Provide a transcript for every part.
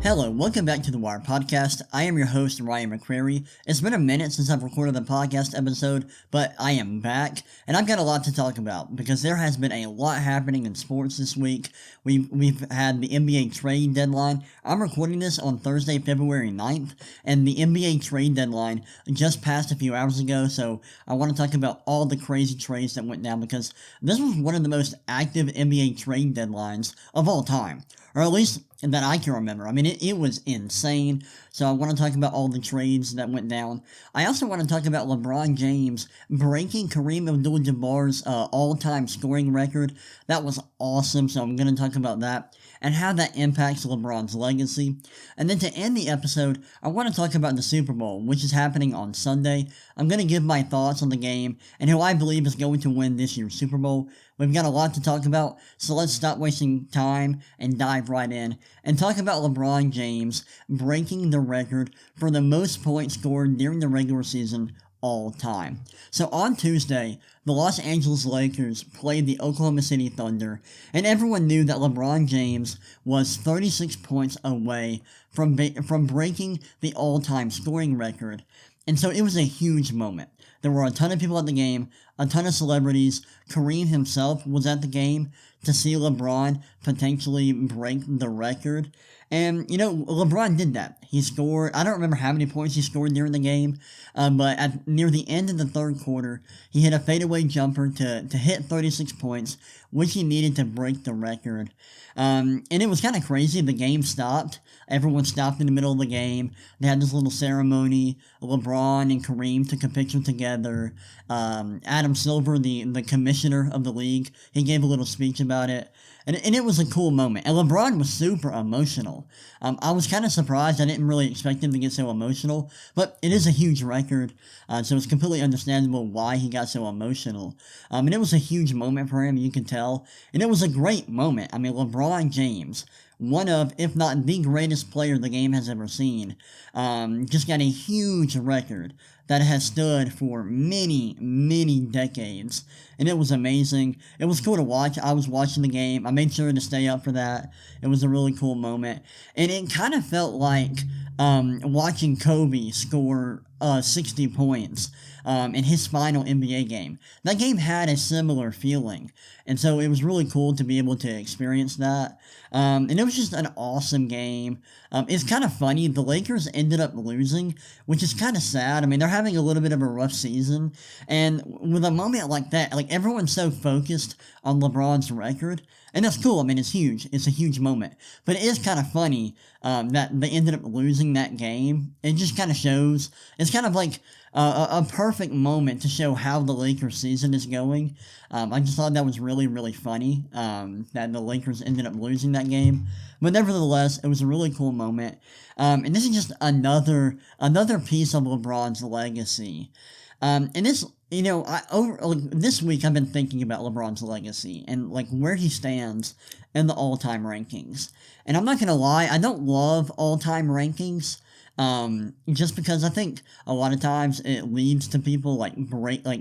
Hello, welcome back to the Wire Podcast. I am your host, Ryan McCrary. It's been a minute since I've recorded a podcast episode, but I am back, and I've got a lot to talk about because there has been a lot happening in sports this week. We've had the NBA trade deadline. I'm recording this on Thursday, February 9th, and the NBA trade deadline just passed a few hours ago, so I want to talk about all the crazy trades that went down because this was one of the most active NBA trade deadlines of all time, or at least that I can remember. I mean, it was insane. So I want to talk about all the trades that went down. I also want to talk about LeBron James breaking Kareem Abdul-Jabbar's all-time scoring record. That was awesome, so I'm going to talk about that and how that impacts LeBron's legacy. And then to end the episode, I want to talk about the Super Bowl, which is happening on Sunday. I'm going to give my thoughts on the game and who I believe is going to win this year's Super Bowl. We've got a lot to talk about, so let's stop wasting time and dive right in and talk about LeBron James breaking the record for the most points scored during the regular season all time. So on Tuesday, the Los Angeles Lakers played the Oklahoma City Thunder, and everyone knew that LeBron James was 36 points away from breaking the all-time scoring record. And so it was a huge moment. There were a ton of people at the game, a ton of celebrities. Kareem himself was at the game to see LeBron potentially break the record. And, LeBron did that. He scored, I don't remember how many points he scored during the game, but near the end of the third quarter, he hit a fadeaway jumper to hit 36 points, which he needed to break the record. And it was kind of crazy. The game stopped. Everyone stopped in the middle of the game. They had this little ceremony. LeBron and Kareem took a picture together. Adam Silver, the commissioner of the league, he gave a little speech about it. And it was a cool moment. And LeBron was super emotional. I was kind of surprised. I didn't really expect him to get so emotional. But it is a huge record. So it's completely understandable why he got so emotional. And it was a huge moment for him, you can tell. And it was a great moment. I mean, LeBron James, one of, if not the greatest player the game has ever seen, just got a huge record that has stood for many, many decades. And it was amazing. It was cool to watch. I was watching the game. I made sure to stay up for that. It was a really cool moment. And it kind of felt like watching Kobe score 60 points in his final NBA game. That game had a similar feeling. And so it was really cool to be able to experience that. And it was just an awesome game. It's kind of funny. The Lakers ended up losing, which is kind of sad. I mean, they're having a little bit of a rough season. And with a moment like that, like everyone's so focused on LeBron's record. And that's cool. I mean, it's huge. It's a huge moment. But it is kind of funny that they ended up losing that game. It just kind of shows. It's kind of like a perfect moment to show how the Lakers season is going. I just thought that was really, really funny that the Lakers ended up losing that game. But nevertheless, it was a really cool moment. And this is just another piece of LeBron's legacy. And this, this week I've been thinking about LeBron's legacy and like where he stands in the all-time rankings. And I'm not gonna lie, I don't love all-time rankings. Just because I think a lot of times it leads to people like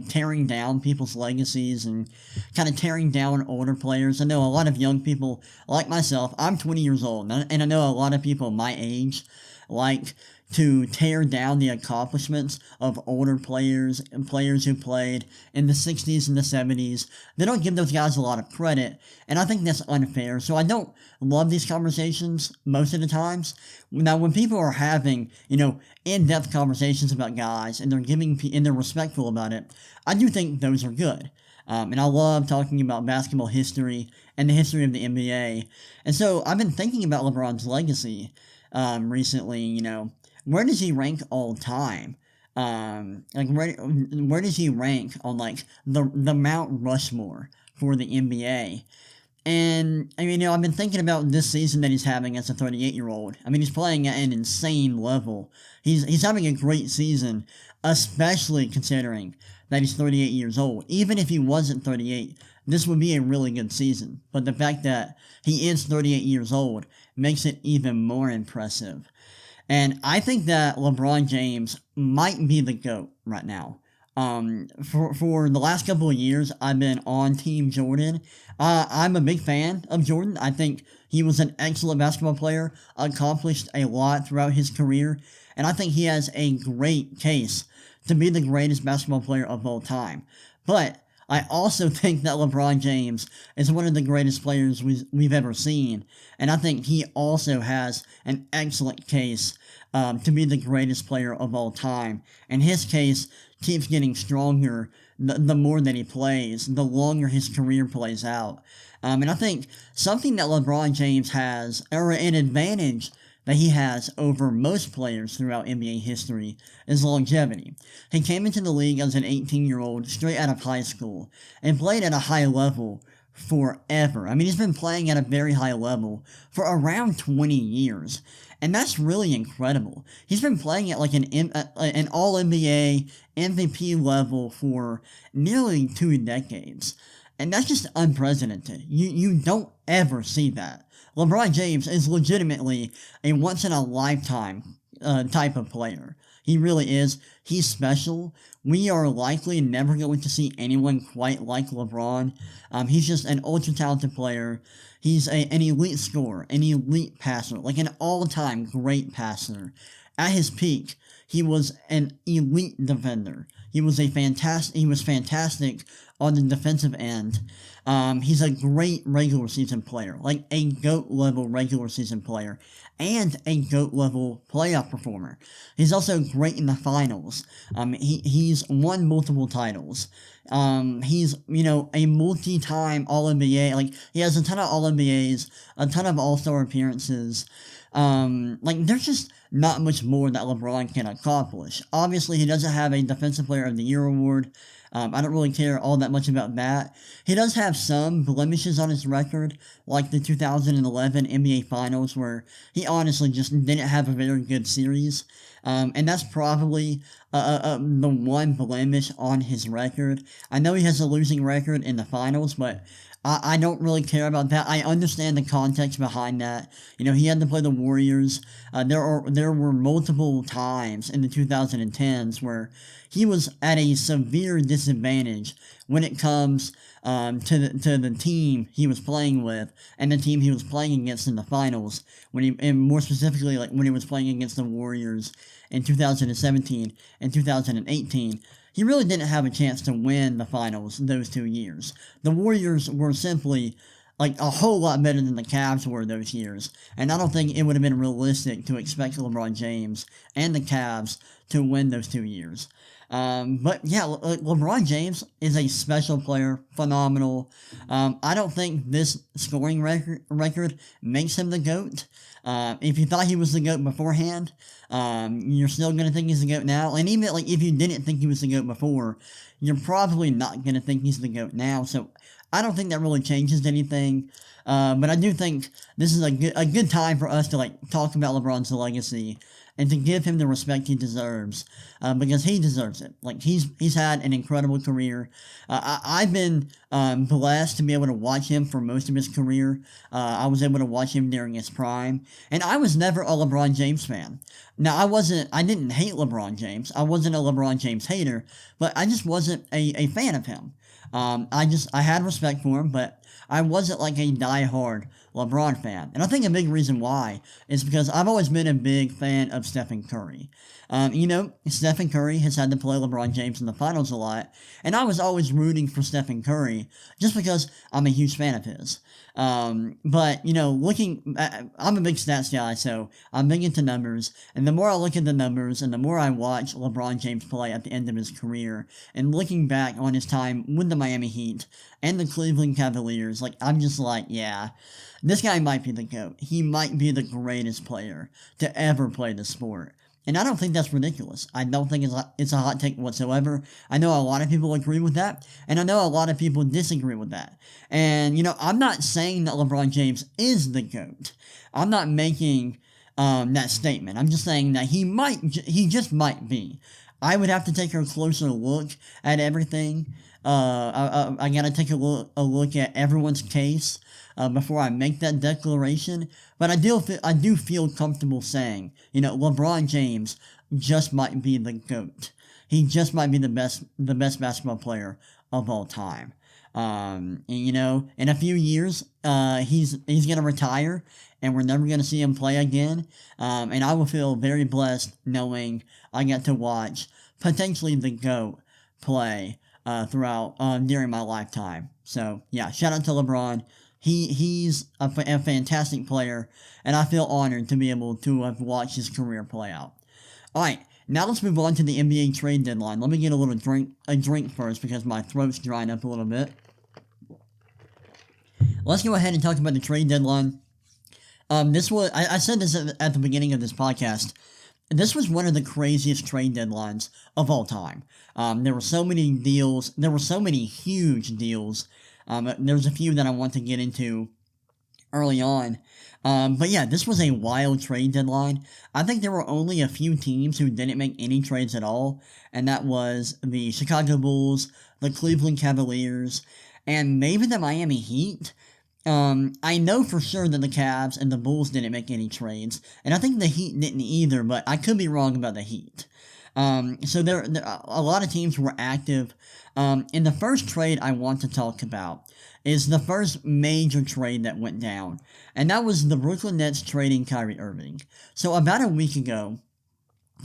tearing down people's legacies and kind of tearing down older players. I know a lot of young people like myself. I'm 20 years old, and I know a lot of people my age like to tear down the accomplishments of older players and players who played in the 60s and the 70s. They don't give those guys a lot of credit, and I think that's unfair. So I don't love these conversations most of the times. Now, when people are having, in-depth conversations about guys and they're respectful about it, I do think those are good. And I love talking about basketball history and the history of the NBA. And so I've been thinking about LeBron's legacy recently. Where does he rank all time? Where does he rank on like the Mount Rushmore for the NBA? And I mean, I've been thinking about this season that he's having as a 38-year-old. I mean, he's playing at an insane level. He's having a great season, especially considering that he's 38 years old. Even if he wasn't 38, this would be a really good season. But the fact that he is 38 years old makes it even more impressive. And I think that LeBron James might be the GOAT right now. For the last couple of years, I've been on Team Jordan. I'm a big fan of Jordan. I think he was an excellent basketball player, accomplished a lot throughout his career, and I think he has a great case to be the greatest basketball player of all time. But I also think that LeBron James is one of the greatest players we've ever seen, and I think he also has an excellent case to be the greatest player of all time. And his case keeps getting stronger the more that he plays, the longer his career plays out. And I think something that LeBron James has, or an advantage that he has over most players throughout NBA history, is longevity. He came into the league as an 18-year-old straight out of high school and played at a high level forever. I mean, he's been playing at a very high level for around 20 years. And that's really incredible. He's been playing at like an All-NBA MVP level for nearly 2 decades. And that's just unprecedented. You don't ever see that. LeBron James is legitimately a once-in-a-lifetime type of player. He really is. He's special. We are likely never going to see anyone quite like LeBron. He's just an ultra-talented player. He's an elite scorer, an elite passer, like an all-time great passer. At his peak, he was an elite defender. He was fantastic on the defensive end. He's a great regular season player, like a GOAT level regular season player, and a GOAT level playoff performer. He's also great in the finals. He's won multiple titles. He's, a multi-time All-NBA, like, he has a ton of All-NBAs, a ton of All-Star appearances. There's just not much more that LeBron can accomplish. Obviously, he doesn't have a Defensive Player of the Year award. I don't really care all that much about that. He does have some blemishes on his record, like the 2011 NBA Finals, where he honestly just didn't have a very good series. And that's probably the one blemish on his record. I know he has a losing record in the finals, but I don't really care about that. I understand the context behind that. He had to play the Warriors. There were multiple times in the 2010s where he was at a severe disadvantage when it comes to the team he was playing with and the team he was playing against in the finals. And more specifically, like when he was playing against the Warriors in 2017 and 2018. He really didn't have a chance to win the finals those 2 years. The Warriors were simply like a whole lot better than the Cavs were those years, and I don't think it would have been realistic to expect LeBron James and the Cavs to win those 2 years. But yeah, LeBron James is a special player, phenomenal. I don't think this scoring record makes him the GOAT. If you thought he was the GOAT beforehand, you're still going to think he's the GOAT now. And even if you didn't think he was the GOAT before, you're probably not going to think he's the GOAT now. So I don't think that really changes anything. But I do think this is a good time for us to talk about LeBron's legacy and to give him the respect he deserves, because he deserves it. He's had an incredible career. I've been blessed to be able to watch him for most of his career. I was able to watch him during his prime, and I was never a LeBron James fan. Now, I didn't hate LeBron James. I wasn't a LeBron James hater, but I just wasn't a fan of him. I had respect for him, but I wasn't like a die-hard LeBron fan. And I think a big reason why is because I've always been a big fan of Stephen Curry. Stephen Curry has had to play LeBron James in the finals a lot, and I was always rooting for Stephen Curry just because I'm a huge fan of his. I'm a big stats guy, so I'm big into numbers, and the more I look at the numbers and the more I watch LeBron James play at the end of his career, and looking back on his time with the Miami Heat and the Cleveland Cavaliers, I'm just yeah, this guy might be the GOAT. He might be the greatest player to ever play the sport. And I don't think that's ridiculous. I don't think it's a hot take whatsoever. I know a lot of people agree with that, and I know a lot of people disagree with that. And, I'm not saying that LeBron James is the GOAT. I'm not making that statement. I'm just saying that he just might be. I would have to take a closer look at everything I gotta take a look at everyone's case before I make that declaration. But I do feel comfortable saying, LeBron James just might be the GOAT. He just might be the best basketball player of all time. In a few years, he's gonna retire, and we're never gonna see him play again. And I will feel very blessed knowing I get to watch potentially the GOAT play throughout during my lifetime. So yeah, shout out to LeBron. He's a fantastic player, and I feel honored to be able to have watched his career play out. All right. Now let's move on to the NBA trade deadline. Let me get a drink first because my throat's drying up a little bit. Let's go ahead and talk about the trade deadline. I said this at the beginning of this podcast. This was one of the craziest trade deadlines of all time. There were so many deals. There were so many huge deals. There's a few that I want to get into early on. But yeah, this was a wild trade deadline. I think there were only a few teams who didn't make any trades at all, and that was the Chicago Bulls, the Cleveland Cavaliers, and maybe the Miami Heat. I know for sure that the Cavs and the Bulls didn't make any trades, and I think the Heat didn't either, but I could be wrong about the Heat. So there a lot of teams were active. And the first trade I want to talk about is the first major trade that went down, and that was the Brooklyn Nets trading Kyrie Irving. So about a week ago,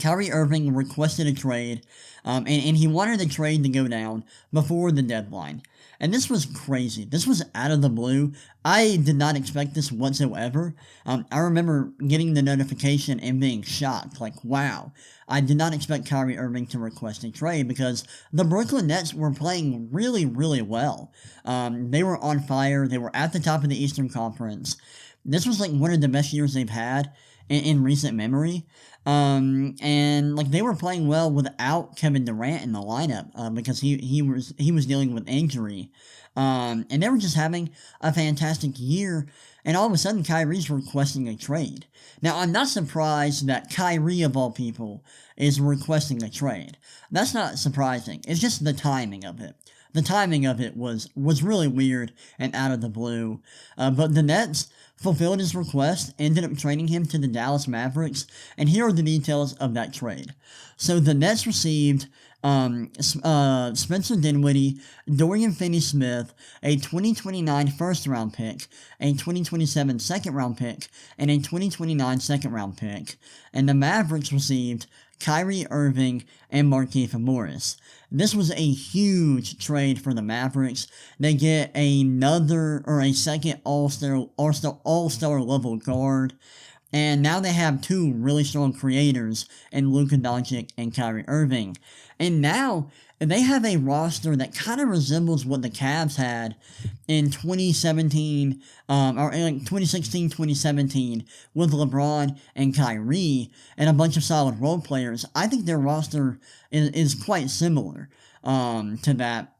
Kyrie Irving requested a trade, and he wanted the trade to go down before the deadline. And this was crazy. This was out of the blue. I did not expect this whatsoever. I remember getting the notification and being shocked. Like, wow. I did not expect Kyrie Irving to request a trade because the Brooklyn Nets were playing really, really well. They were on fire. They were at the top of the Eastern Conference. This was like one of the best years they've had in recent memory. And like they were playing well without Kevin Durant in the lineup because he was dealing with injury. And they were just having a fantastic year. And all of a sudden, Kyrie's requesting a trade. Now, I'm not surprised that Kyrie, of all people, is requesting a trade. That's not surprising. It's just the timing of it. The timing of it was really weird and out of the blue. But the Nets fulfilled his request, ended up trading him to the Dallas Mavericks, and here are the details of that trade. So the Nets received Spencer Dinwiddie, Dorian Finney-Smith, a 2029 first-round pick, a 2027 second-round pick, and a 2029 second-round pick. And the Mavericks received Kyrie Irving and Markieff Morris. This was a huge trade for the Mavericks. They get a second all-star level guard. And now they have two really strong creators in Luka Doncic and Kyrie Irving. And now they have a roster that kind of resembles what the Cavs had in 2017, or in 2016-2017 with LeBron and Kyrie and a bunch of solid role players. I think their roster is quite similar to that.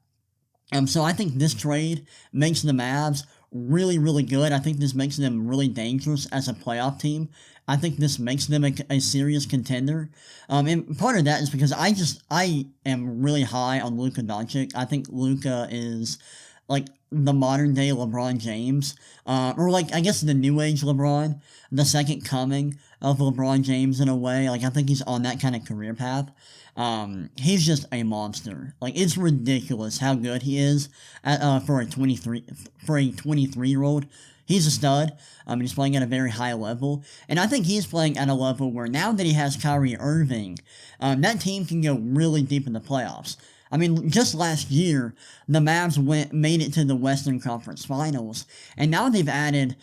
So I think this trade makes the Mavs really, really good. I think this makes them really dangerous as a playoff team. I think this makes them a serious contender. And part of that is because I am really high on Luka Doncic. I think Luka is like the modern day LeBron James, or like I guess the new age LeBron, the second coming of LeBron James in a way. Like I think he's on that kind of career path. He's just a monster. Like it's ridiculous how good he is for a 23-year-old. He's a stud. He's playing at a very high level, and I think he's playing at a level where now that he has Kyrie Irving, that team can go really deep in the playoffs. I mean, just last year, the Mavs made it to the Western Conference Finals, and now they've added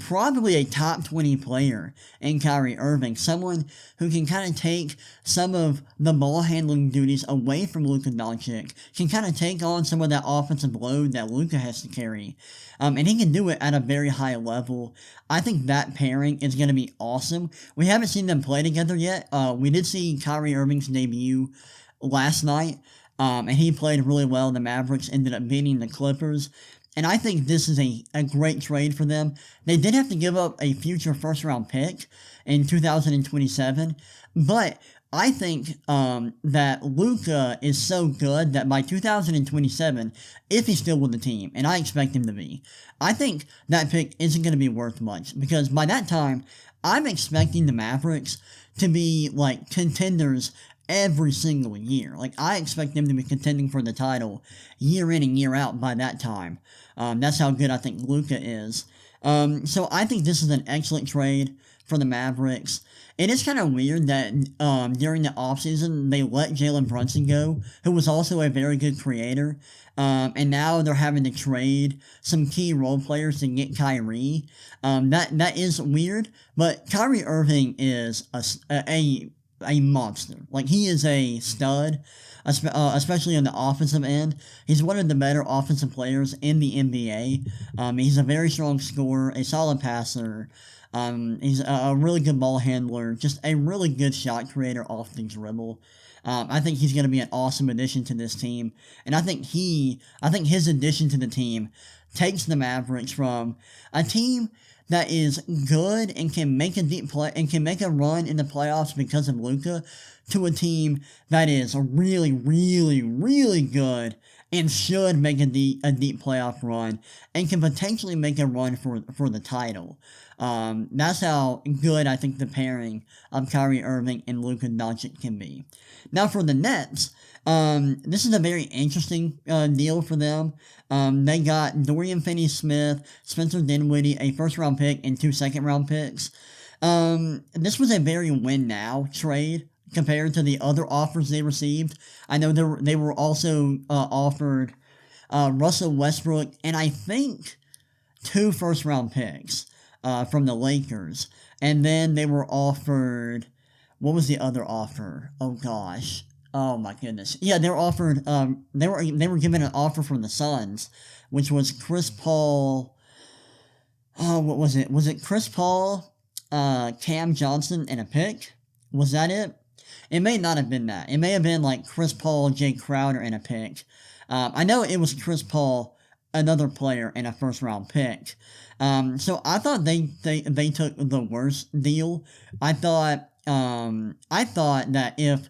probably a top 20 player in Kyrie Irving, someone who can kind of take some of the ball handling duties away from Luka Doncic, can kind of take on some of that offensive load that Luka has to carry, and he can do it at a very high level. I think that pairing is going to be awesome. We haven't seen them play together yet. We did see Kyrie Irving's debut last night, and he played really well. The Mavericks ended up beating the Clippers. And I think this is a great trade for them. They did have to give up a future first-round pick in 2027, but I think that Luka is so good that by 2027, if he's still with the team, and I expect him to be, I think that pick isn't going to be worth much because by that time, I'm expecting the Mavericks to be like contenders every single year. Like I expect them to be contending for the title year in and year out by that time. That's how good I think Luka is. So I think this is an excellent trade for the Mavericks. It is kind of weird that during the offseason they let Jalen Brunson go, who was also a very good creator. And now they're having to trade some key role players to get Kyrie. That is weird, but Kyrie Irving is a monster. Like he is a stud, especially on the offensive end. He's one of the better offensive players in the NBA. He's a very strong scorer, a solid passer. He's a really good ball handler, just a really good shot creator off the dribble. I think he's going to be an awesome addition to this team, and I think his addition to the team takes the Mavericks from a team that is good and can make a deep play and can make a run in the playoffs because of Luka to a team that is really, really, really good and should make a deep playoff run and can potentially make a run for the title. That's how good I think the pairing of Kyrie Irving and Luka Doncic can be. Now for the Nets, this is a very interesting deal for them. They got Dorian Finney-Smith, Spencer Dinwiddie, a first-round pick, and 2 second-round picks. This was a very win-now trade compared to the other offers they received. I know they were also offered Russell Westbrook and I think 2 first-round picks from the Lakers. And then they were offered, what was the other offer? Oh gosh. Oh my goodness. Yeah, they were offered they were given an offer from the Suns, which was Chris Paul. Oh, what was it? Was it Chris Paul, Cam Johnson, and a pick? Was that it? It may not have been that. It may have been like Chris Paul, Jay Crowder, and a pick. I know it was Chris Paul, another player, and a first round pick. So I thought they took the worst deal. I thought that if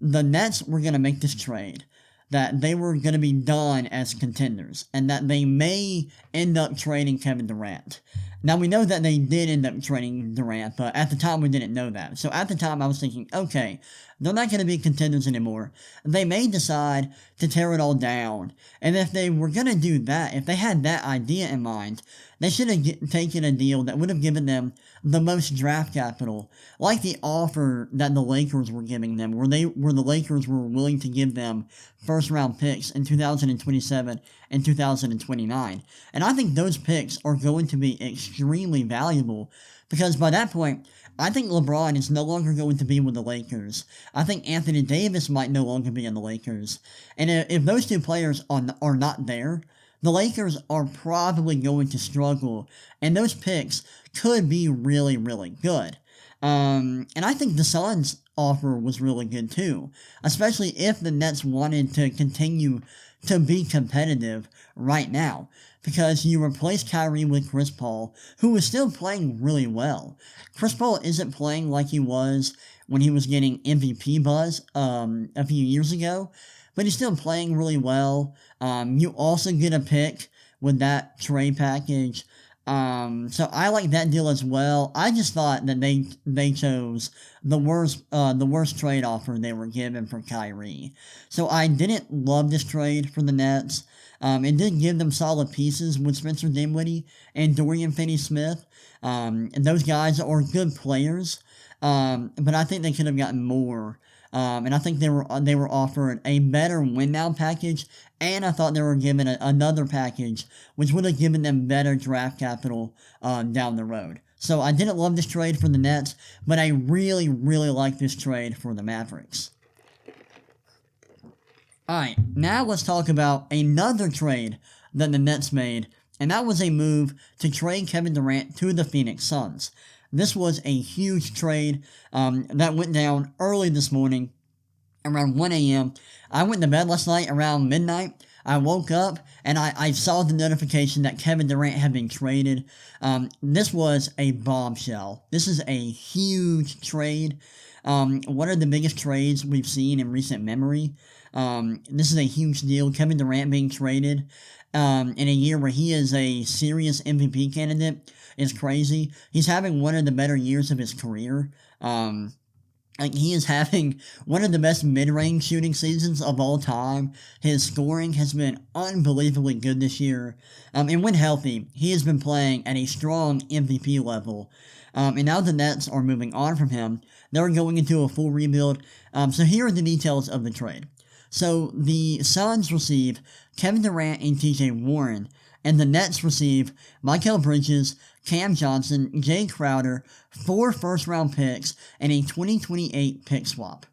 the Nets were going to make this trade, that they were going to be done as contenders, and that they may end up trading Kevin Durant. Now, we know that they did end up trading Durant, but at the time we didn't know that. So at the time I was thinking, okay, they're not going to be contenders anymore. They may decide to tear it all down. And if they were going to do that, if they had that idea in mind, they should have taken a deal that would have given them the most draft capital, like the offer that the Lakers were giving them, where the Lakers were willing to give them first round picks in 2027 and 2029. And I think those picks are going to be extremely valuable because by that point, I think LeBron is no longer going to be with the Lakers. I think Anthony Davis might no longer be in the Lakers. And if those two players are not there, the Lakers are probably going to struggle, and those picks could be really, really good. And I think the Suns' offer was really good too, especially if the Nets wanted to continue to be competitive right now, because you replace Kyrie with Chris Paul, who is still playing really well. Chris Paul isn't playing like he was when he was getting MVP buzz a few years ago, but he's still playing really well. You also get a pick with that trade package. So I like that deal as well. I just thought that they chose the worst trade offer they were given for Kyrie. So I didn't love this trade for the Nets. It did give them solid pieces with Spencer Dinwiddie and Dorian Finney-Smith. And those guys are good players. But I think they could have gotten more. And I think they were offered a better win-now package, and I thought they were given another package, which would have given them better draft capital down the road. So I didn't love this trade for the Nets, but I really, really like this trade for the Mavericks. Alright, now let's talk about another trade that the Nets made, and that was a move to trade Kevin Durant to the Phoenix Suns. This was a huge trade that went down early this morning, around 1 a.m. I went to bed last night around midnight. I woke up and I saw the notification that Kevin Durant had been traded. This was a bombshell. This is a huge trade. One of the biggest trades we've seen in recent memory. This is a huge deal. Kevin Durant being traded in a year where he is a serious MVP candidate is crazy. He's having one of the better years of his career. Like, he is having one of the best mid-range shooting seasons of all time. His scoring has been unbelievably good this year. And when healthy, he has been playing at a strong MVP level. And now the Nets are moving on from him. They're going into a full rebuild. So here are the details of the trade. So the Suns receive Kevin Durant and TJ Warren, and the Nets receive Mikal Bridges, Cam Johnson, Jay Crowder, 4 first-round picks, and a 2028 pick swap.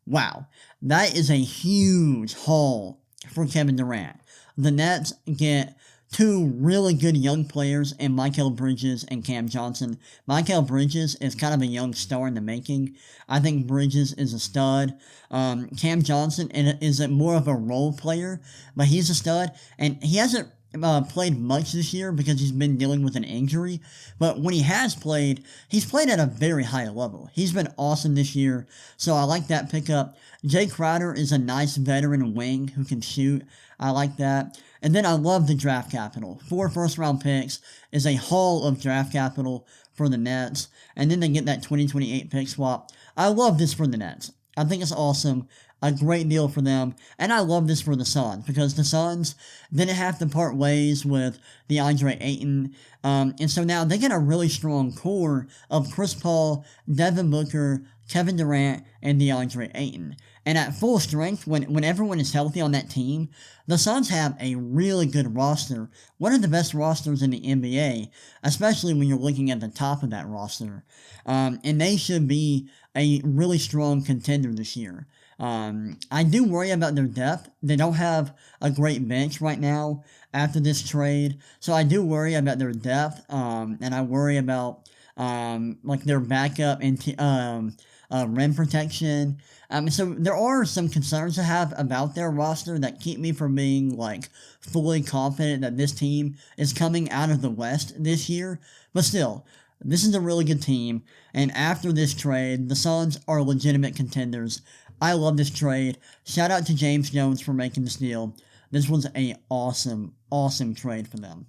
Wow, that is a huge haul for Kevin Durant. The Nets get 2 really good young players in Mikal Bridges and Cam Johnson. Mikal Bridges is kind of a young star in the making. I think Bridges is a stud. Cam Johnson is more of a role player, but he's a stud, and he hasn't played much this year because he's been dealing with an injury, but when he has played, he's played at a very high level. He's been awesome this year, so I like that pickup. Jay Crowder is a nice veteran wing who can shoot. I like that. And then I love the draft capital. 4 first-round picks is a haul of draft capital for the Nets, and then they get that 2028 pick swap. I love this for the Nets. I think it's awesome. A great deal for them, and I love this for the Suns, because the Suns didn't have to part ways with DeAndre Ayton, and so now they get a really strong core of Chris Paul, Devin Booker, Kevin Durant, and DeAndre Ayton. And at full strength, when everyone is healthy on that team, the Suns have a really good roster, one of the best rosters in the NBA, especially when you're looking at the top of that roster, and they should be a really strong contender this year. I do worry about their depth. They don't have a great bench right now after this trade, so I do worry about their depth, and I worry about like their backup and rim protection. So there are some concerns I have about their roster that keep me from being like fully confident that this team is coming out of the West this year. But still, this is a really good team, and after this trade, the Suns are legitimate contenders. I love this trade. Shout out to James Jones for making this deal. This was a awesome trade for them.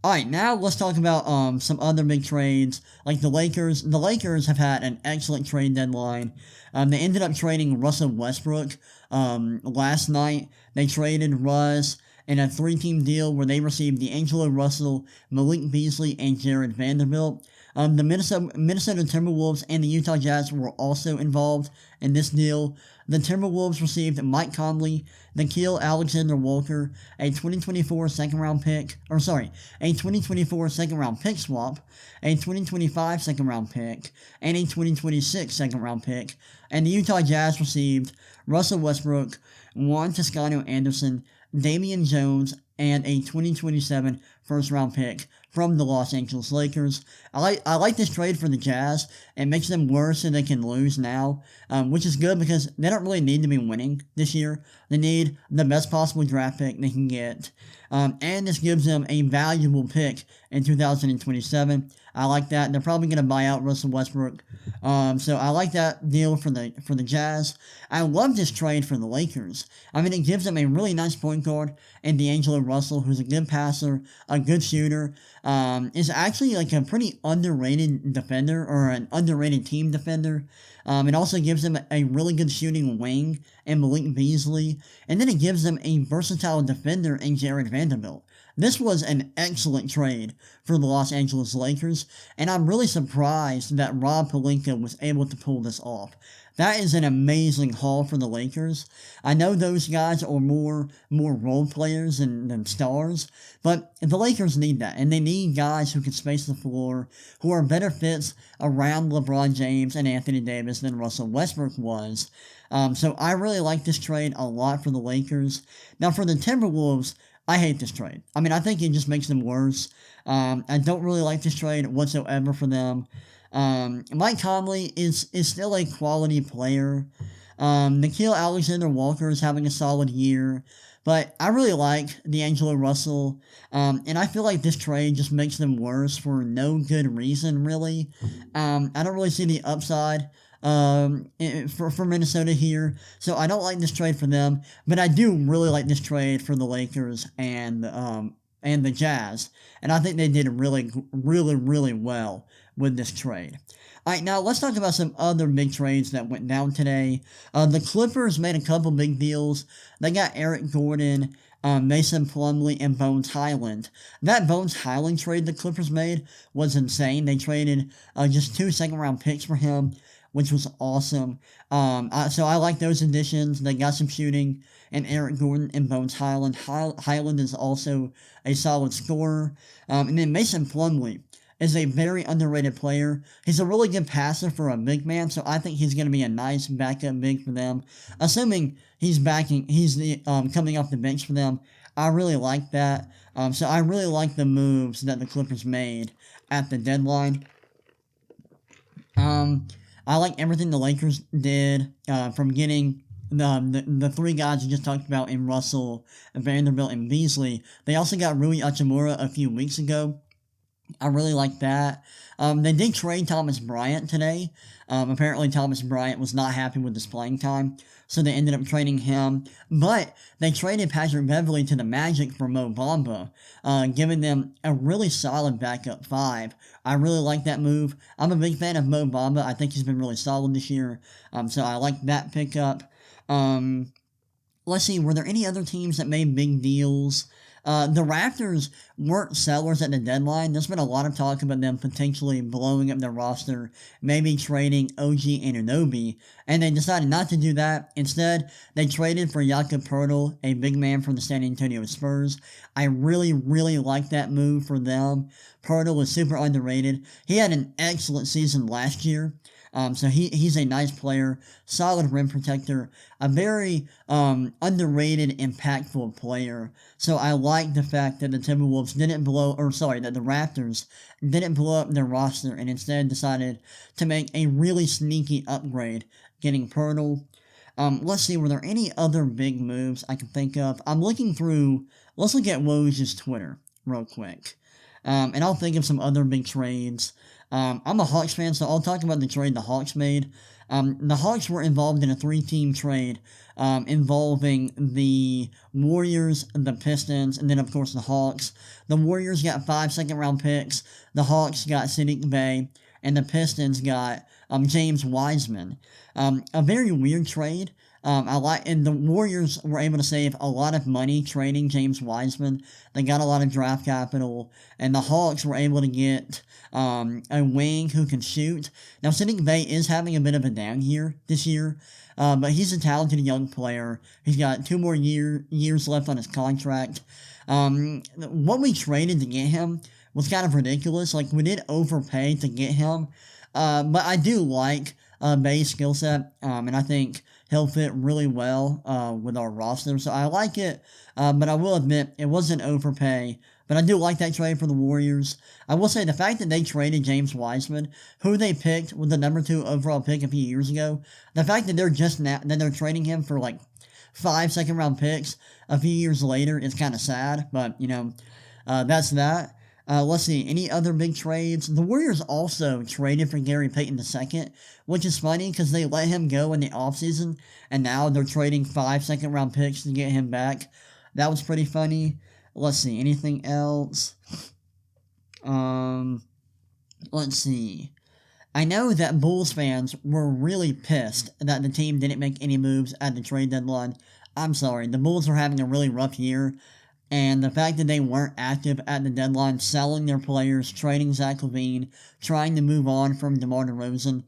Alright, now let's talk about some other big trades, like the Lakers. The Lakers have had an excellent trade deadline. They ended up trading Russell Westbrook last night. They traded Russ in a 3-team deal where they received D'Angelo Russell, Malik Beasley, and Jared Vanderbilt. The Minnesota Timberwolves and the Utah Jazz were also involved in this deal. The Timberwolves received Mike Conley, Nickeil Alexander-Walker, a 2024 second-round pick swap, a 2025 second-round pick, and a 2026 second-round pick. And the Utah Jazz received Russell Westbrook, Juan Toscano-Anderson, Damian Jones, and a 2027 first-round pick from the Los Angeles Lakers. I like this trade for the Jazz. It makes them worse so they can lose now, which is good because they don't really need to be winning this year. They need the best possible draft pick they can get, and this gives them a valuable pick in 2027. I like that. They're probably going to buy out Russell Westbrook, so I like that deal for the Jazz. I love this trade for the Lakers. I mean, it gives them a really nice point guard in D'Angelo Russell, who's a good passer, a good shooter, is actually like a pretty underrated defender, or an underrated team defender. It also gives them a really good shooting wing in Malik Beasley, and then it gives them a versatile defender in Jared Vanderbilt. This was an excellent trade for the Los Angeles Lakers, and I'm really surprised that Rob Pelinka was able to pull this off. That is an amazing haul for the Lakers. I know those guys are more role players than stars, but the Lakers need that, and they need guys who can space the floor, who are better fits around LeBron James and Anthony Davis than Russell Westbrook was. So I really like this trade a lot for the Lakers. Now for the Timberwolves, I hate this trade. I mean, I think it just makes them worse. I don't really like this trade whatsoever for them. Mike Conley is still a quality player. Nickeil Alexander-Walker is having a solid year. But I really like D'Angelo Russell. And I feel like this trade just makes them worse for no good reason, really. I don't really see the upside for Minnesota here. So I don't like this trade for them, but I do really like this trade for the Lakers and the Jazz, and I think they did really well with this trade. All right, now let's talk about some other big trades that went down today. The Clippers made a couple big deals. They got Eric Gordon, Mason Plumlee, and Bones Highland. That Bones Highland trade the Clippers made was insane. They traded just 2 second-round picks for him, which was awesome. So I like those additions. They got some shooting, and Eric Gordon and Bones Highland. Highland is also a solid scorer. And then Mason Plumlee is a very underrated player. He's a really good passer for a big man, so I think he's going to be a nice backup big for them. Assuming he's coming off the bench for them, I really like that. So I really like the moves that the Clippers made at the deadline. I like everything the Lakers did, from getting the three guys you just talked about in Russell, Vanderbilt, and Beasley. They also got Rui Hachimura a few weeks ago. I really like that. They did trade Thomas Bryant today. Apparently Thomas Bryant was not happy with his playing time, so they ended up trading him. But they traded Patrick Beverley to the Magic for Mo Bamba, giving them a really solid backup five. I really like that move. I'm a big fan of Mo Bamba. I think he's been really solid this year, so I like that pickup. Let's see, were there any other teams that made big deals? The Raptors weren't sellers at the deadline. There's been a lot of talk about them potentially blowing up their roster, maybe trading OG Anunoby, and they decided not to do that. Instead, they traded for Jakob Poeltl, a big man from the San Antonio Spurs. I really like that move for them. Poeltl was super underrated. He had an excellent season last year. So he's a nice player, solid rim protector, a very underrated, impactful player. So I like the fact that the Raptors didn't blow up their roster and instead decided to make a really sneaky upgrade, getting Poeltl. Let's see, were there any other big moves I can think of? Let's look at Woj's Twitter real quick. And I'll think of some other big trades. I'm a Hawks fan, so I'll talk about the trade the Hawks made. The Hawks were involved in a 3-team trade involving the Warriors, the Pistons, and then, of course, the Hawks. The Warriors got 5 second-round picks. The Hawks got Saddiq Bey, and the Pistons got James Wiseman. A very weird trade. And the Warriors were able to save a lot of money trading James Wiseman. They got a lot of draft capital, and the Hawks were able to get a wing who can shoot. Now, Saddiq Bey is having a bit of a down year this year, but he's a talented young player. He's got 2 more years left on his contract. What we traded to get him was kind of ridiculous. Like, we did overpay to get him, but I do like Bey's skill set, and I think he'll fit really well with our roster, so I like it, but I will admit it wasn't overpay, but I do like that trade for the Warriors. I will say the fact that they traded James Wiseman, who they picked with the number 2 overall pick a few years ago, the fact that they're trading him for like 5 second-round picks a few years later is kind of sad, but, that's that. Let's see, any other big trades? The Warriors also traded for Gary Payton II, which is funny because they let him go in the offseason, and now they're trading 5 second-round picks to get him back. That was pretty funny. Let's see, anything else? Let's see. I know that Bulls fans were really pissed that the team didn't make any moves at the trade deadline. I'm sorry, the Bulls are having a really rough year. And the fact that they weren't active at the deadline, selling their players, trading Zach LaVine, trying to move on from DeMar DeRozan,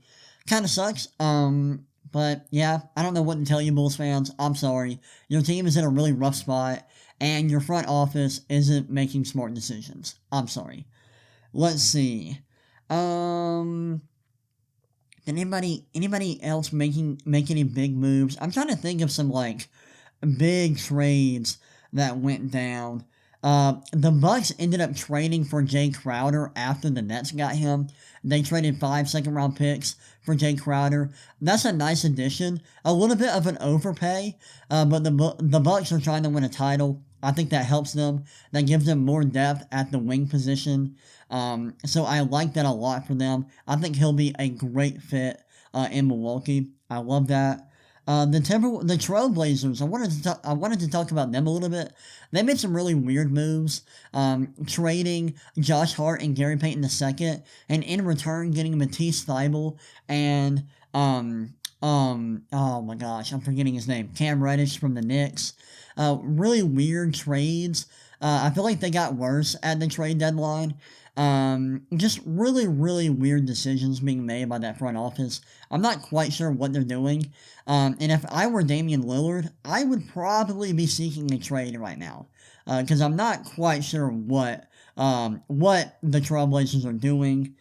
kind of sucks. But yeah, I don't know what to tell you, Bulls fans. I'm sorry. Your team is in a really rough spot, and your front office isn't making smart decisions. I'm sorry. Let's see. Did anybody else make any big moves? I'm trying to think of some big trades that went down. The Bucks ended up trading for Jay Crowder after the Nets got him. They traded 5 second-round picks for Jay Crowder. That's a nice addition. A little bit of an overpay, but the Bucks are trying to win a title. I think that helps them. That gives them more depth at the wing position. So I like that a lot for them. I think he'll be a great fit in Milwaukee. I love that. The Trailblazers. I wanted to talk about them a little bit. They made some really weird moves, trading Josh Hart and Gary Payton II, and in return getting Matisse Thybulle and oh my gosh, I'm forgetting his name. Cam Reddish from the Knicks. Really weird trades. I feel like they got worse at the trade deadline. Just really, really weird decisions being made by that front office. I'm not quite sure what they're doing. And if I were Damian Lillard, I would probably be seeking a trade right now. Because I'm not quite sure what the Trailblazers are doing.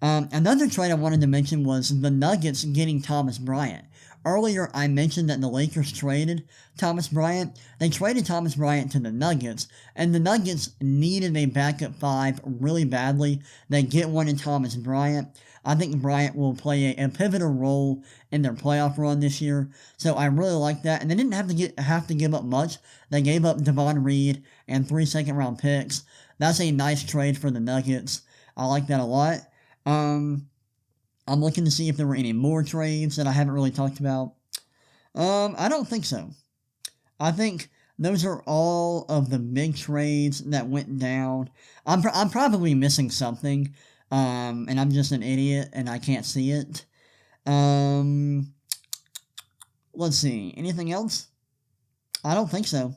Another trade I wanted to mention was the Nuggets getting Thomas Bryant. Earlier, I mentioned that the Lakers traded Thomas Bryant. They traded Thomas Bryant to the Nuggets, and the Nuggets needed a backup five really badly. They get one in Thomas Bryant. I think Bryant will play a pivotal role in their playoff run this year, so I really like that. And they didn't have to give up much. They gave up Devon Reed and 3 second-round picks. That's a nice trade for the Nuggets. I like that a lot. I'm looking to see if there were any more trades that I haven't really talked about. I don't think so. I think those are all of the big trades that went down. I'm probably missing something, and I'm just an idiot and I can't see it. Let's see. Anything else? I don't think so.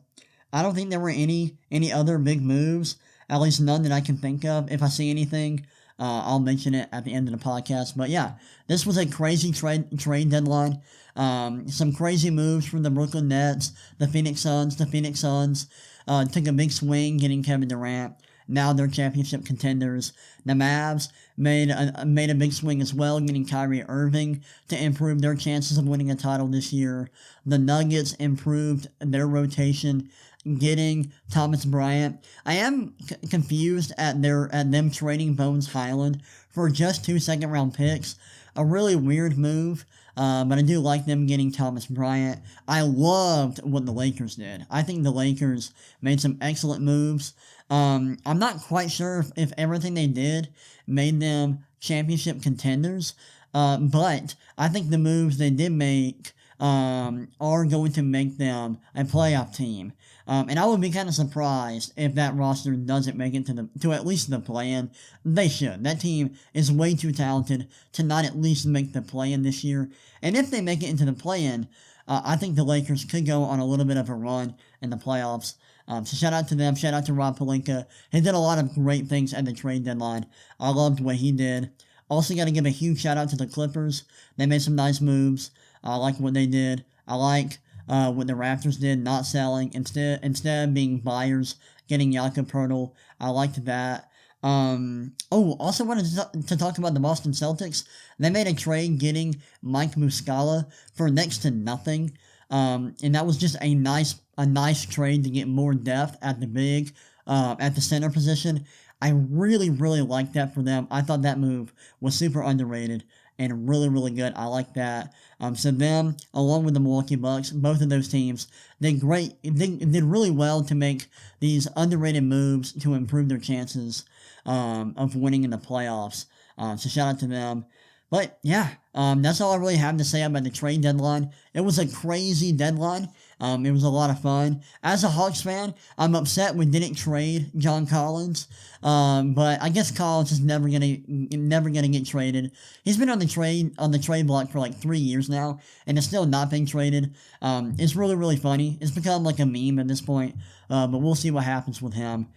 I don't think there were any other big moves. At least none that I can think of. If I see anything, I'll mention it at the end of the podcast. But yeah, this was a crazy trade deadline. Some crazy moves from the Brooklyn Nets, the Phoenix Suns. The Phoenix Suns took a big swing getting Kevin Durant. Now they're championship contenders. The Mavs made a big swing as well, getting Kyrie Irving to improve their chances of winning a title this year. The Nuggets improved their rotation, getting Thomas Bryant. I am confused at them trading Bones Highland for just 2 second-round picks. A really weird move, but I do like them getting Thomas Bryant. I loved what the Lakers did. I think the Lakers made some excellent moves. I'm not quite sure if everything they did made them championship contenders, but I think the moves they did make are going to make them a playoff team. And I would be kind of surprised if that roster doesn't make it to at least the play-in. They should. That team is way too talented to not at least make the play-in this year. And if they make it into the play-in, I think the Lakers could go on a little bit of a run in the playoffs. So shout out to them. Shout out to Rob Pelinka. He did a lot of great things at the trade deadline. I loved what he did. Also got to give a huge shout out to the Clippers. They made some nice moves. I like what they did. I like what the Raptors did, not selling. Instead of being buyers, getting Jakob Poeltl. I liked that. Also wanted to talk about the Boston Celtics. They made a trade getting Mike Muscala for next to nothing. And that was just a nice trade to get more depth at the center position. I really, really liked that for them. I thought that move was super underrated and really, really good. I like that. So them, along with the Milwaukee Bucks, both of those teams did great. Did really well to make these underrated moves to improve their chances of winning in the playoffs. So shout out to them. But yeah, that's all I really have to say about the trade deadline. It was a crazy deadline. It was a lot of fun. As a Hawks fan, I'm upset we didn't trade John Collins. But I guess Collins is never gonna get traded. He's been on the trade block for like 3 years now, and it's still not being traded. It's really, really funny. It's become like a meme at this point. But we'll see what happens with him.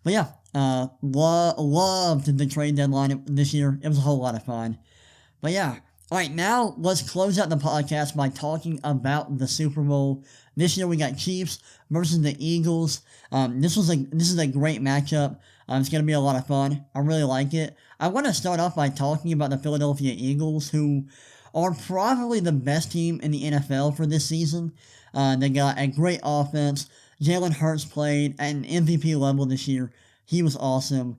But yeah, loved the trade deadline this year. It was a whole lot of fun. But yeah, alright, now let's close out the podcast by talking about the Super Bowl. This year we got Chiefs versus the Eagles. This is a great matchup. It's going to be a lot of fun. I really like it. I want to start off by talking about the Philadelphia Eagles, who are probably the best team in the NFL for this season. They got a great offense. Jalen Hurts played at an MVP level this year. He was awesome.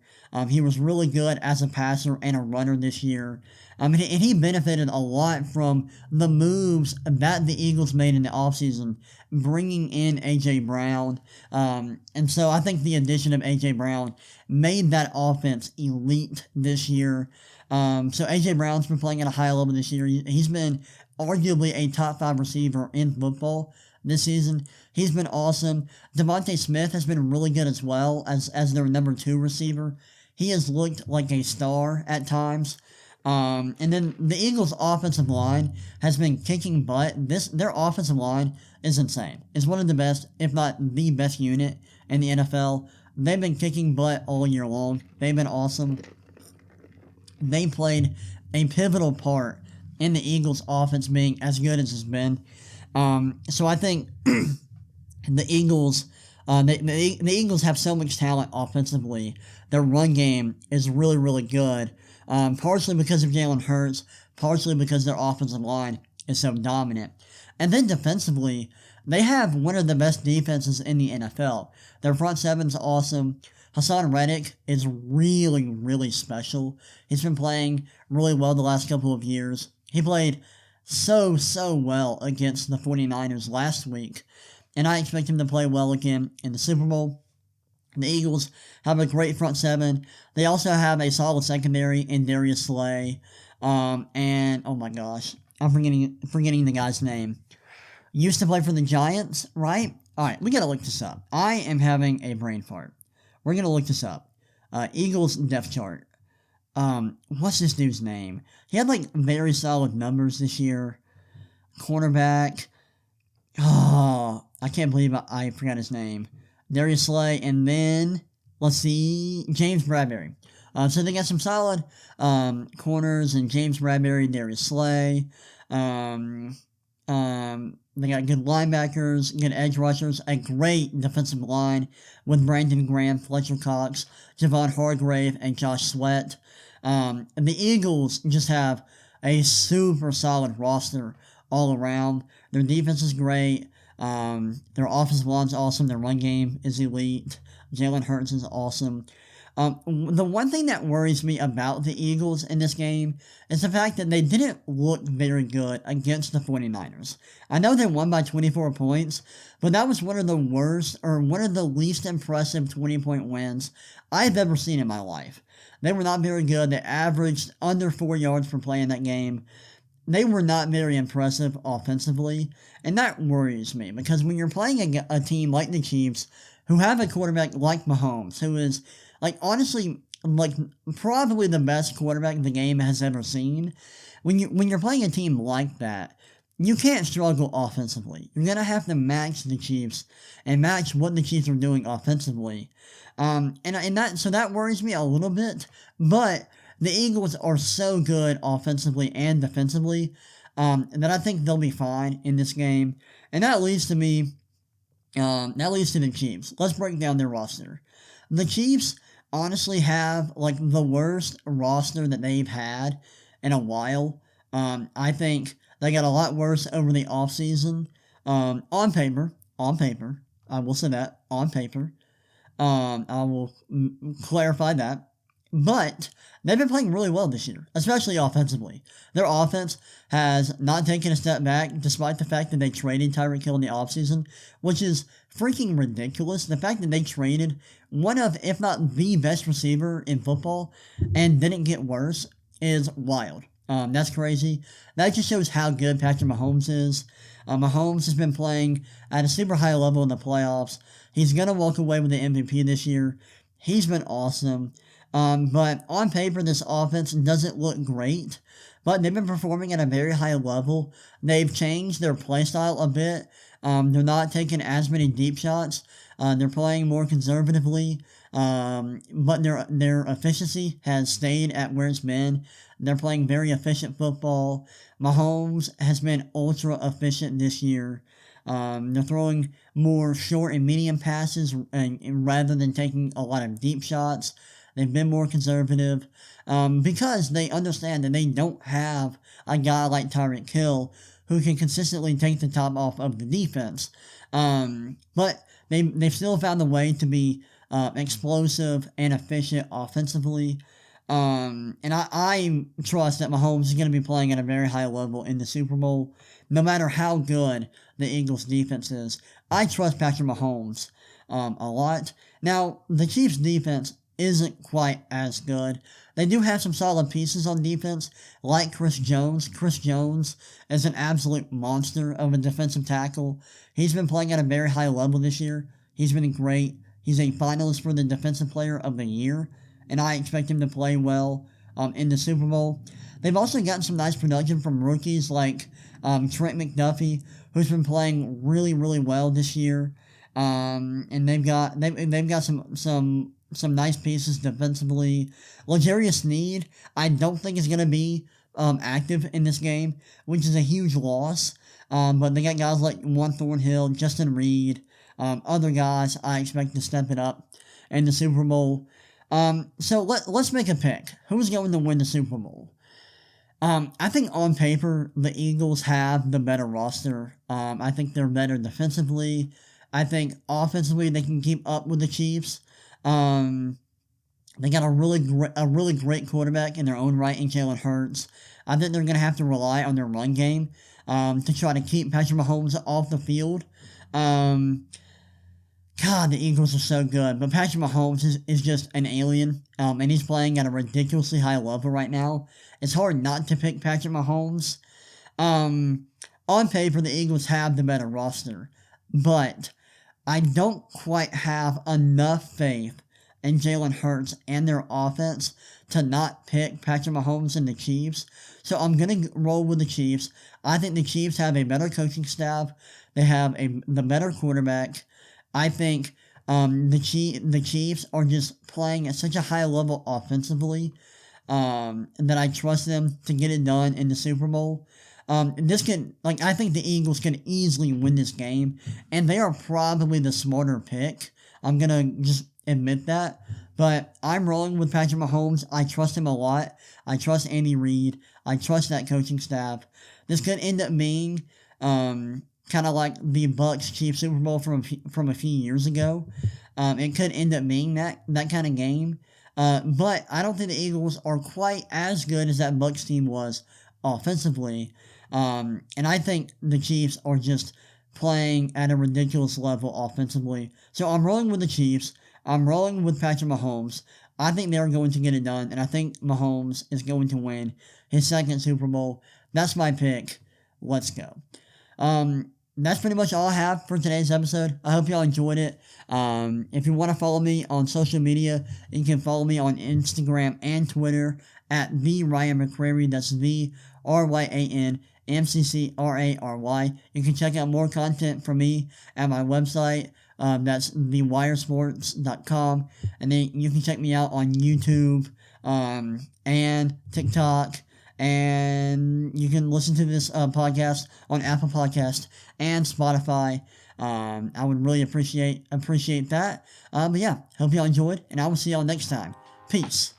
He was really good as a passer and a runner this year. And he benefited a lot from the moves that the Eagles made in the offseason, bringing in A.J. Brown. And so I think the addition of A.J. Brown made that offense elite this year. So A.J. Brown's been playing at a high level this year. He's been arguably a top 5 receiver in football this season. He's been awesome. Devontae Smith has been really good as well as their number 2 receiver. He has looked like a star at times. And then the Eagles' offensive line has been kicking butt. Their offensive line is insane. It's one of the best, if not the best unit in the NFL. They've been kicking butt all year long. They've been awesome. They played a pivotal part in the Eagles' offense being as good as it's been. So I think the Eagles, the Eagles have so much talent offensively. Their run game is really, really good. Partially because of Jalen Hurts, partially because their offensive line is so dominant. And then defensively, they have one of the best defenses in the NFL. Their front seven's awesome. Hassan Reddick is really, really special. He's been playing really well the last couple of years. He played so well against the 49ers last week, and I expect him to play well again in the Super Bowl. The Eagles have a great front seven. They also have a solid secondary in Darius Slay. And, oh my gosh, I'm forgetting the guy's name. Used to play for the Giants, right? Alright, we gotta look this up. I am having a brain fart. We're gonna look this up. Eagles depth chart. What's this dude's name? He had, very solid numbers this year. Cornerback. Oh, I can't believe I forgot his name. Darius Slay, and then, let's see, James Bradbury. So they got some solid corners in James Bradbury, Darius Slay. They got good linebackers, good edge rushers, a great defensive line with Brandon Graham, Fletcher Cox, Javon Hargrave, and Josh Sweat. And the Eagles just have a super solid roster all around. Their defense is great. Their offensive line's awesome. Their run game is elite. Jalen Hurts is awesome. The one thing that worries me about the Eagles in this game is the fact that they didn't look very good against the 49ers. I know they won by 24 points, but that was one of the worst or one of the least impressive 20-point wins I've ever seen in my life. They were not very good. They averaged under 4 yards per play in that game. They were not very impressive offensively, and that worries me because when you're playing a team like the Chiefs, who have a quarterback like Mahomes, who is, honestly, probably the best quarterback the game has ever seen, when you're playing a team like that, you can't struggle offensively. You're going to have to match the Chiefs and match what the Chiefs are doing offensively. So that worries me a little bit, but the Eagles are so good offensively and defensively that I think they'll be fine in this game. And that leads to the Chiefs. Let's break down their roster. The Chiefs honestly have the worst roster that they've had in a while. I think they got a lot worse over the offseason. On paper, I will say that, on paper. I will clarify that. But they've been playing really well this year, especially offensively. Their offense has not taken a step back despite the fact that they traded Tyreek Hill in the offseason, which is freaking ridiculous. The fact that they traded one of, if not the best receiver in football and didn't get worse is wild. That's crazy. That just shows how good Patrick Mahomes is. Mahomes has been playing at a super high level in the playoffs. He's going to walk away with the MVP this year. He's been awesome. But on paper, this offense doesn't look great, but they've been performing at a very high level. They've changed their play style a bit. They're not taking as many deep shots. They're playing more conservatively, but their efficiency has stayed at where it's been. They're playing very efficient football. Mahomes has been ultra efficient this year. They're throwing more short and medium passes rather than taking a lot of deep shots. They've been more conservative because they understand that they don't have a guy like Tyreek Hill who can consistently take the top off of the defense. But they've still found a way to be explosive and efficient offensively. And I trust that Mahomes is going to be playing at a very high level in the Super Bowl, no matter how good the Eagles' defense is. I trust Patrick Mahomes a lot. Now, the Chiefs' defense isn't quite as good. They do have some solid pieces on defense, like Chris Jones. Chris Jones is an absolute monster of a defensive tackle. He's been playing at a very high level this year. He's been great. He's a finalist for the Defensive Player of the Year, and I expect him to play well in the Super Bowl. They've also gotten some nice production from rookies like Trent McDuffie, who's been playing really, really well this year. And they've got some nice pieces defensively. L'Jarius Sneed, I don't think is going to be active in this game, which is a huge loss. But they got guys like Juan Thornhill, Justin Reed, other guys I expect to step it up in the Super Bowl. So let's make a pick. Who's going to win the Super Bowl? I think on paper, the Eagles have the better roster. I think they're better defensively. I think offensively they can keep up with the Chiefs. They got a really great quarterback in their own right in Jalen Hurts. I think they're going to have to rely on their run game to try to keep Patrick Mahomes off the field. God, the Eagles are so good, but Patrick Mahomes is just an alien, and he's playing at a ridiculously high level right now. It's hard not to pick Patrick Mahomes. On paper, the Eagles have the better roster, but I don't quite have enough faith in Jalen Hurts and their offense to not pick Patrick Mahomes and the Chiefs. So I'm going to roll with the Chiefs. I think the Chiefs have a better coaching staff. They have the better quarterback. I think the Chiefs are just playing at such a high level offensively that I trust them to get it done in the Super Bowl. I think the Eagles can easily win this game, and they are probably the smarter pick. I'm going to just admit that. But I'm rolling with Patrick Mahomes. I trust him a lot. I trust Andy Reid. I trust that coaching staff. This could end up being kind of like the Bucs-Chiefs Super Bowl from a few years ago. It could end up being that kind of game. But I don't think the Eagles are quite as good as that Bucs team was offensively. And I think the Chiefs are just playing at a ridiculous level offensively. So I'm rolling with the Chiefs. I'm rolling with Patrick Mahomes. I think they're going to get it done, and I think Mahomes is going to win his second Super Bowl. That's my pick. Let's go. That's pretty much all I have for today's episode. I hope y'all enjoyed it. If you want to follow me on social media, you can follow me on Instagram and Twitter at the Ryan McCrary. That's the RyanMCCRary. You can check out more content from me at my website. That's thewiresports.com. And then you can check me out on YouTube and TikTok. And you can listen to this podcast on Apple Podcast and Spotify. I would really appreciate that. But yeah, hope y'all enjoyed, and I will see y'all next time. Peace.